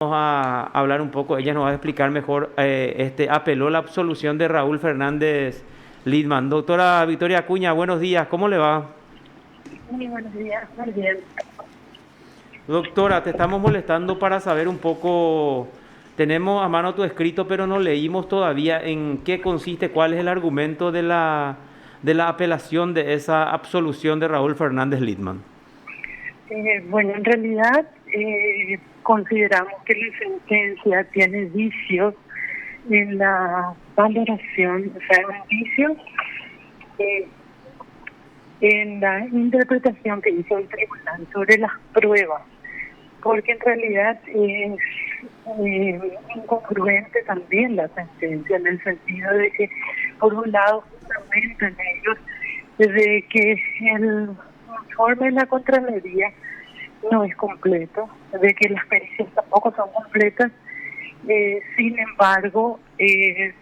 a hablar un poco, ella nos va a explicar mejor, apeló la absolución de Raúl Fernández Lidman. Doctora Victoria Acuña, buenos días, ¿cómo le va? Muy buenos días, muy bien. Doctora, te estamos molestando para saber un poco, tenemos a mano tu escrito, pero no leímos todavía en qué consiste, cuál es el argumento de la apelación de esa absolución de Raúl Fernández Lidman. Bueno, en realidad consideramos que la sentencia tiene vicios en la valoración, o sea, vicios eh, en la interpretación que hizo el tribunal sobre las pruebas, porque en realidad es incongruente también la sentencia en el sentido de que, por un lado, fundamentan ellos de que el informe de la Contraloría no es completo, de que las pericias tampoco son completas. Sin embargo, ellos,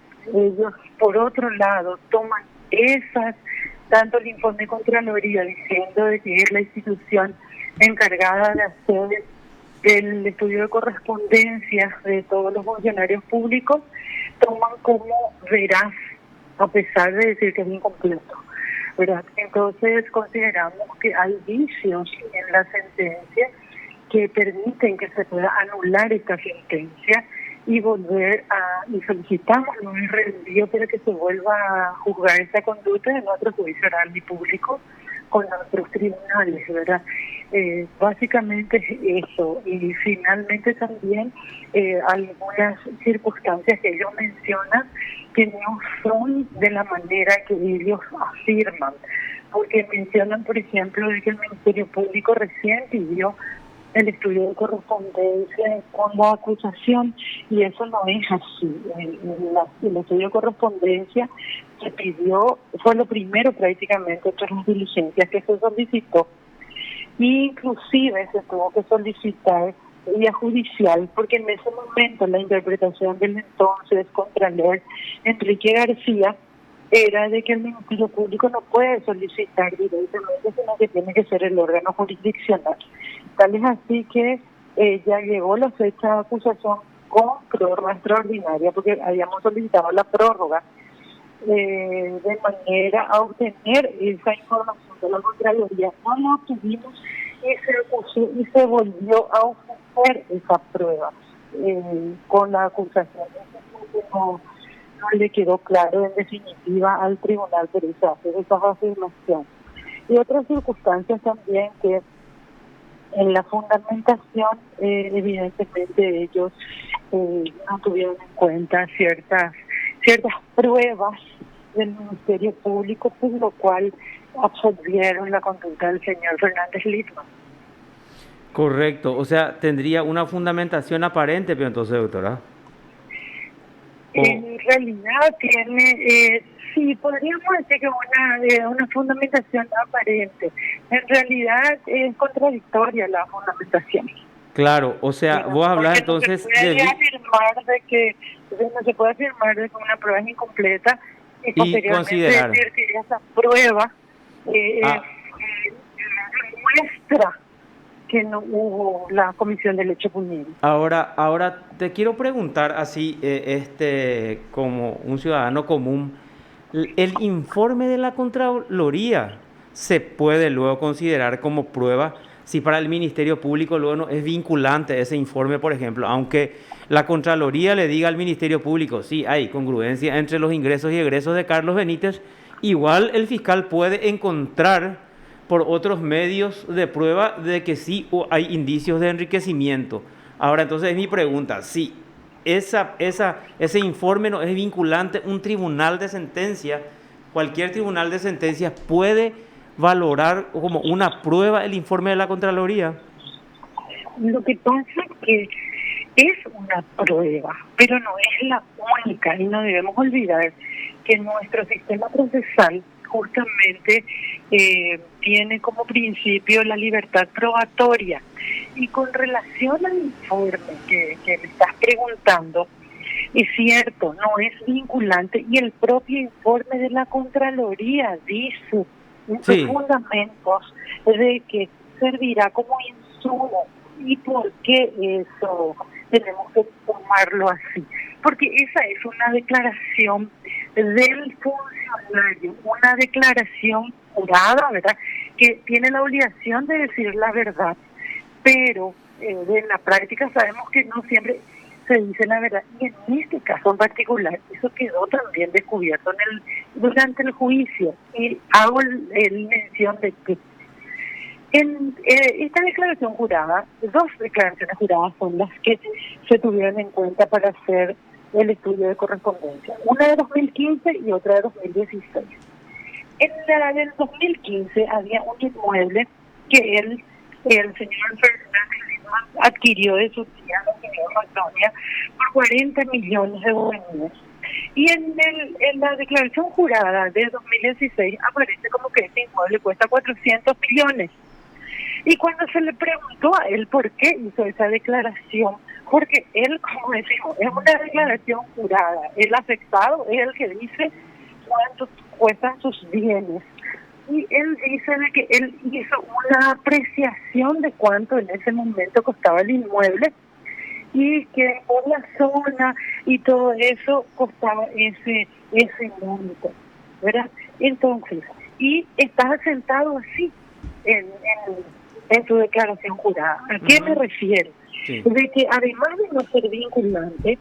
por otro lado, toman esas, tanto el informe de Contraloría diciendo de que es la institución encargada de hacer el estudio de correspondencia de todos los funcionarios públicos, toman como veraz, a pesar de decir que es incompleto, ¿verdad? Entonces consideramos que hay vicios en la sentencia que permiten que se pueda anular esta sentencia y y solicitamos un reenvío para que se vuelva a juzgar esta conducta en otro juicio oral y público con otros tribunales, ¿verdad? Básicamente es eso. Y finalmente también algunas circunstancias que ellos mencionan que no son de la manera que ellos afirman, porque mencionan, por ejemplo, de que el Ministerio Público recién pidió el estudio de correspondencia con la acusación, y eso no es así. El estudio de correspondencia se pidió, fue lo primero prácticamente tras las diligencias que se solicitó, inclusive se tuvo que solicitar vía judicial, porque en ese momento la interpretación del entonces contralor Enrique García era de que el Ministerio Público no puede solicitar directamente, sino que tiene que ser el órgano jurisdiccional. Tal es así que ya llegó la fecha de acusación con prórroga extraordinaria, porque habíamos solicitado la prórroga de manera a obtener esa información de la Contraloría. No la obtuvimos y se volvió a ofrecer esa prueba con la acusación. No le quedó claro en definitiva al tribunal, pero se hace esa afirmación. Y otras circunstancias también que en la fundamentación, evidentemente ellos no tuvieron en cuenta ciertas pruebas del Ministerio Público, por lo cual absolvieron la conducta del señor Fernández Litman. Correcto, o sea, tendría una fundamentación aparente, pero entonces, doctora. O, En realidad tiene, sí, podríamos decir que una fundamentación aparente. En realidad es contradictoria la fundamentación. claro, o sea, ¿Verdad? vos hablas Porque no se entonces puede afirmar de que no se puede afirmar de que una prueba es incompleta y y posteriormente considerar. decir que esa prueba Ah, demuestra que no hubo la comisión del hecho punible. ahora te quiero preguntar así, como un ciudadano común, el informe de la Contraloría se puede luego considerar como prueba si para el Ministerio Público luego no es vinculante ese informe, por ejemplo, aunque la Contraloría le diga al Ministerio Público, sí, hay congruencia entre los ingresos y egresos de Carlos Benítez, igual el fiscal puede encontrar por otros medios de prueba de que sí hay indicios de enriquecimiento. Ahora, entonces es mi pregunta, si ese informe no es vinculante, un tribunal de sentencia, cualquier tribunal de sentencias puede valorar como una prueba el informe de la Contraloría. Lo que pasa es que es una prueba, pero no es la única, y no debemos olvidar que nuestro sistema procesal justamente tiene como principio la libertad probatoria. Y con relación al informe que me estás preguntando, es cierto, no es vinculante, y el propio informe de la Contraloría dice en sus Sí, fundamentos de que servirá como insumo ¿Y por qué eso tenemos que tomarlo así? Porque esa es una declaración del funcionario, una declaración jurada, ¿verdad? Que tiene la obligación de decir la verdad, pero en la práctica sabemos que no siempre se dice la verdad. Y en este caso en particular, eso quedó también descubierto durante el juicio. Y hago el mención de que en esta declaración jurada, dos declaraciones juradas son las que se tuvieron en cuenta para hacer el estudio de correspondencia. Una de 2015 y otra de 2016. En la del 2015 había un inmueble que el señor Fernández adquirió de su tía, la señora Antonia, por 40 millones de guaraníes. Y en la declaración jurada de 2016 aparece como que este inmueble cuesta 400 millones. Y cuando se le preguntó a él por qué hizo esa declaración, porque él, como decimos, es una declaración jurada. El afectado es el que dice cuánto cuestan sus bienes. Y él dice de que él hizo una apreciación de cuánto en ese momento costaba el inmueble y que por la zona y todo eso costaba ese monto, ¿verdad? Entonces, y está asentado así en su declaración jurada. ¿A qué me refiero? Sí. De que además de no ser vinculante,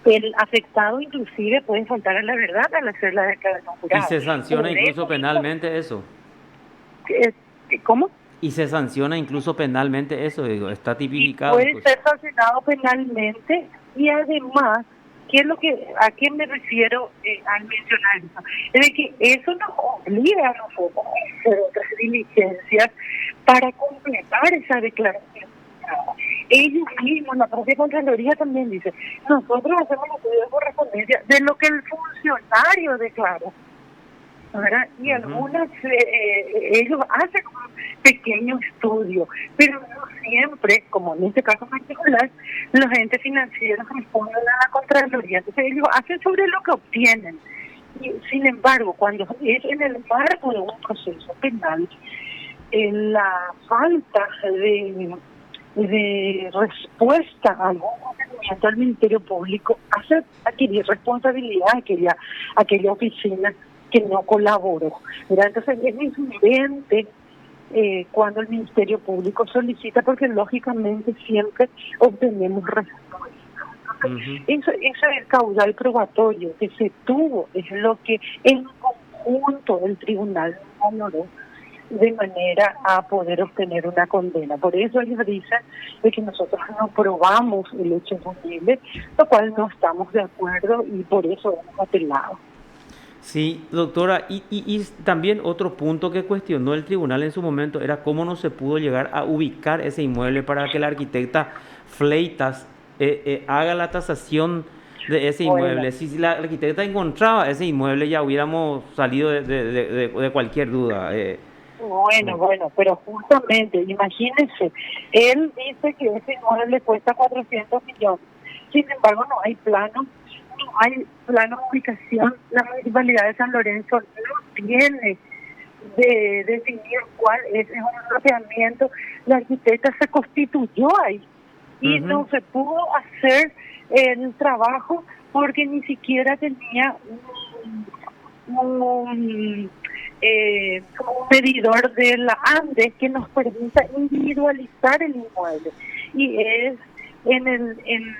el afectado inclusive puede faltar a la verdad al hacer la declaración Y jurada. se sanciona incluso penalmente eso. ¿Cómo? Y se sanciona incluso penalmente eso, digo, está Y tipificado puede incluso. ser sancionado penalmente y además, ¿a qué me refiero al mencionar eso? Es de que eso nos obliga a nosotros a hacer otras diligencias para completar esa declaración. Ellos mismos, la propia Contraloría también dice, nosotros hacemos el estudio de correspondencia de lo que el funcionario declaró, ¿verdad? Y algunas, ellos hacen un pequeño estudio, pero no siempre, como en este caso particular, los entes financieros responden a la Contraloría. Entonces ellos hacen sobre lo que obtienen. Y, sin embargo, cuando es en el marco de un proceso penal, la falta de respuesta a algún procedimiento al Ministerio Público hace adquirir responsabilidad a aquella oficina que no colaboró. ¿Verdad? Entonces es evidente cuando el Ministerio Público solicita, porque lógicamente siempre obtenemos respuesta. Ese caudal probatorio que se tuvo es lo que en conjunto el tribunal valoró de manera a poder obtener una condena. Por eso ellos dicen de que nosotros no probamos el hecho punible, lo cual no estamos de acuerdo y por eso hemos apelado. Sí, doctora, y también otro punto que cuestionó el tribunal en su momento era cómo no se pudo llegar a ubicar ese inmueble para que la arquitecta Fleitas haga la tasación de ese Bueno, inmueble. Si la arquitecta encontraba ese inmueble ya hubiéramos salido de cualquier duda. bueno, pero justamente, imagínense, él dice que ese inmueble cuesta 400 millones, sin embargo no hay plano de ubicación, la Municipalidad de San Lorenzo no tiene de definir cuál es un apropiamiento, la arquitecta se constituyó ahí y Ujú, no se pudo hacer el trabajo porque ni siquiera tenía como un medidor de la ANDE que nos permita individualizar el inmueble y es en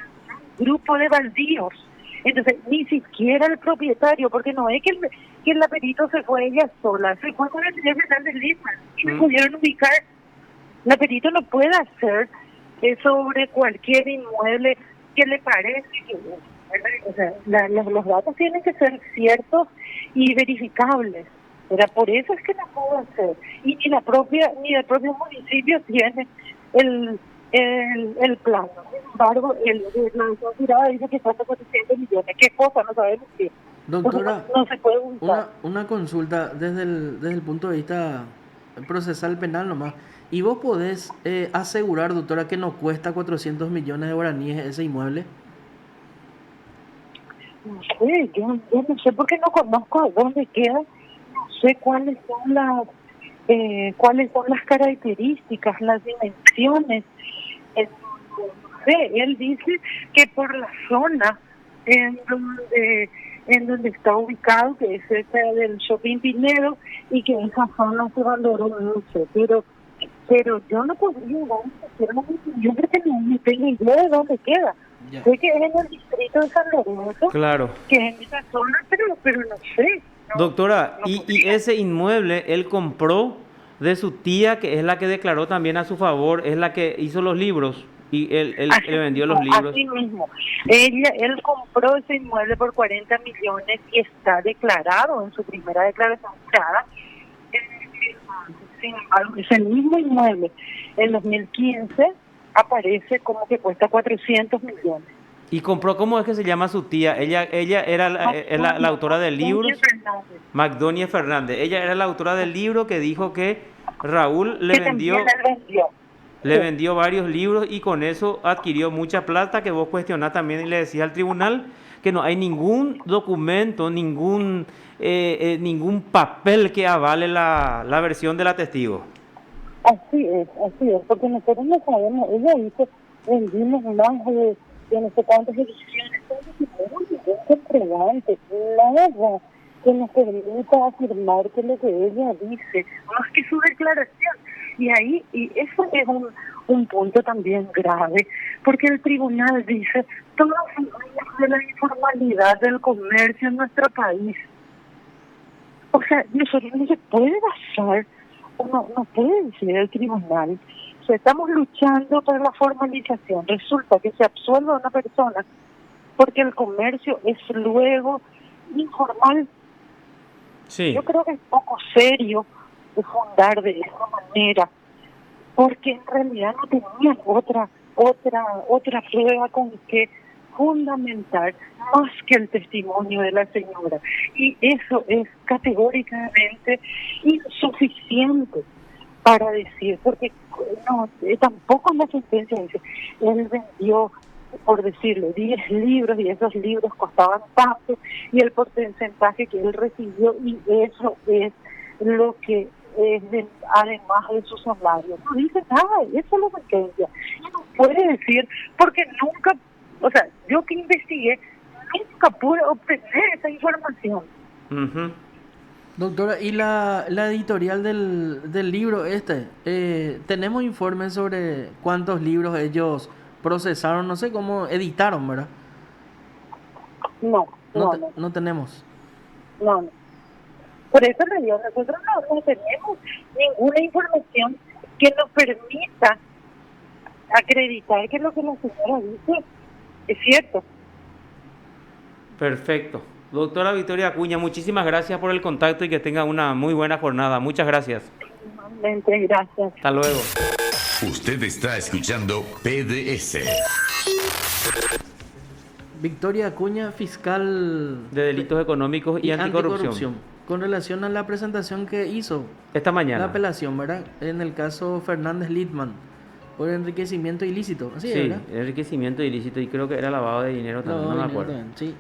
grupo de baldíos. Entonces, ni siquiera el propietario, porque no es que el perito se fue ella sola, se fue con el señor Fernández Lima y no mm. pudieron ubicar. La perito no puede hacer sobre cualquier inmueble que le parece que es, ¿verdad? O sea, los datos tienen que ser ciertos y verificables. Era por eso es que no puedo hacer. Y ni el propio municipio tiene el plano. Sin embargo, la decisión jurada dice que cuesta 400 millones. ¿Qué cosa? No sabemos qué. Entonces Doctora, no se puede ubicar. una consulta desde el punto de vista procesal penal nomás. ¿Y vos podés asegurar, doctora, que no cuesta 400 millones de guaraníes ese inmueble? No sé, yo no sé porque no conozco dónde queda, no sé cuáles son cuáles son las características, las dimensiones. No sé, él dice que por la zona en donde está ubicado, que es cerca del Shopping Pinedo, y que esa zona se valoró mucho, pero yo no podría dar una opinión porque no tengo idea de dónde queda. Ya. Sé que es en el distrito de San Lorenzo, Claro. que es en esa zona, pero no sé. Doctora, no y podría. ese inmueble él compró de su tía, que es la que declaró también a su favor, es la que hizo los libros y él Así le vendió los mismo, libros. así mismo. Él compró ese inmueble por 40 millones y está declarado en su primera declaración jurada. Sin embargo, ese mismo inmueble en 2015 aparece como que cuesta 400 millones. Y compró, ¿cómo es que se llama su tía? Ella era la autora del libro, Doña Fernández, Magdonia Fernández. Ella era la autora del libro que dijo que Raúl que también él vendió. le Sí. vendió varios libros y con eso adquirió mucha plata, que vos cuestionás también y le decías al tribunal que no hay ningún documento, ningún papel que avale la versión de la testigo. Así es, porque nosotros no sabemos, ella dice, vendimos más de no sé cuántas ediciones, todo eso es muy comprobante, nada que nos permita afirmar que lo que ella dice, más que su declaración. Y eso es un punto también grave, porque el tribunal dice, todos hablamos de la informalidad del comercio en nuestro país. O sea, nosotros no se puede basar, no puede decir el tribunal, o sea, estamos luchando por la formalización, resulta que se absuelve a una persona porque el comercio es luego informal. Sí. Yo creo que es poco serio de fundar de esa manera, porque en realidad no tenían otra prueba con que fundamentar más que el testimonio de la señora, y eso es categóricamente insuficiente para decir, porque no, tampoco la sentencia dice, él vendió, por decirlo, 10 libros y esos libros costaban tanto y el porcentaje que él recibió, y eso es lo que es además de su salario. No dice nada, eso es la sentencia. Y no puede decir, porque nunca, o sea, yo que investigué, nunca pude obtener esa información. Ujú. Doctora, ¿y la editorial del libro tenemos informes sobre cuántos libros ellos procesaron? No sé cómo editaron, ¿verdad? No, no, no, No tenemos. no, no. Por eso le digo, nosotros no tenemos ninguna información que nos permita acreditar que lo que la señora dice es cierto. Perfecto. Doctora Victoria Acuña, muchísimas gracias por el contacto y que tenga una muy buena jornada. Muchas gracias. Igualmente, gracias. Hasta luego. Usted está escuchando PDS. Victoria Acuña, fiscal De delitos económicos y anticorrupción. Con relación a la presentación que hizo Esta la mañana. apelación, ¿verdad? En el caso Fernández Lidman, por enriquecimiento ilícito. Así es, Sí, ¿verdad? enriquecimiento ilícito y creo que era lavado de dinero también, no me Dinero acuerdo. también, sí.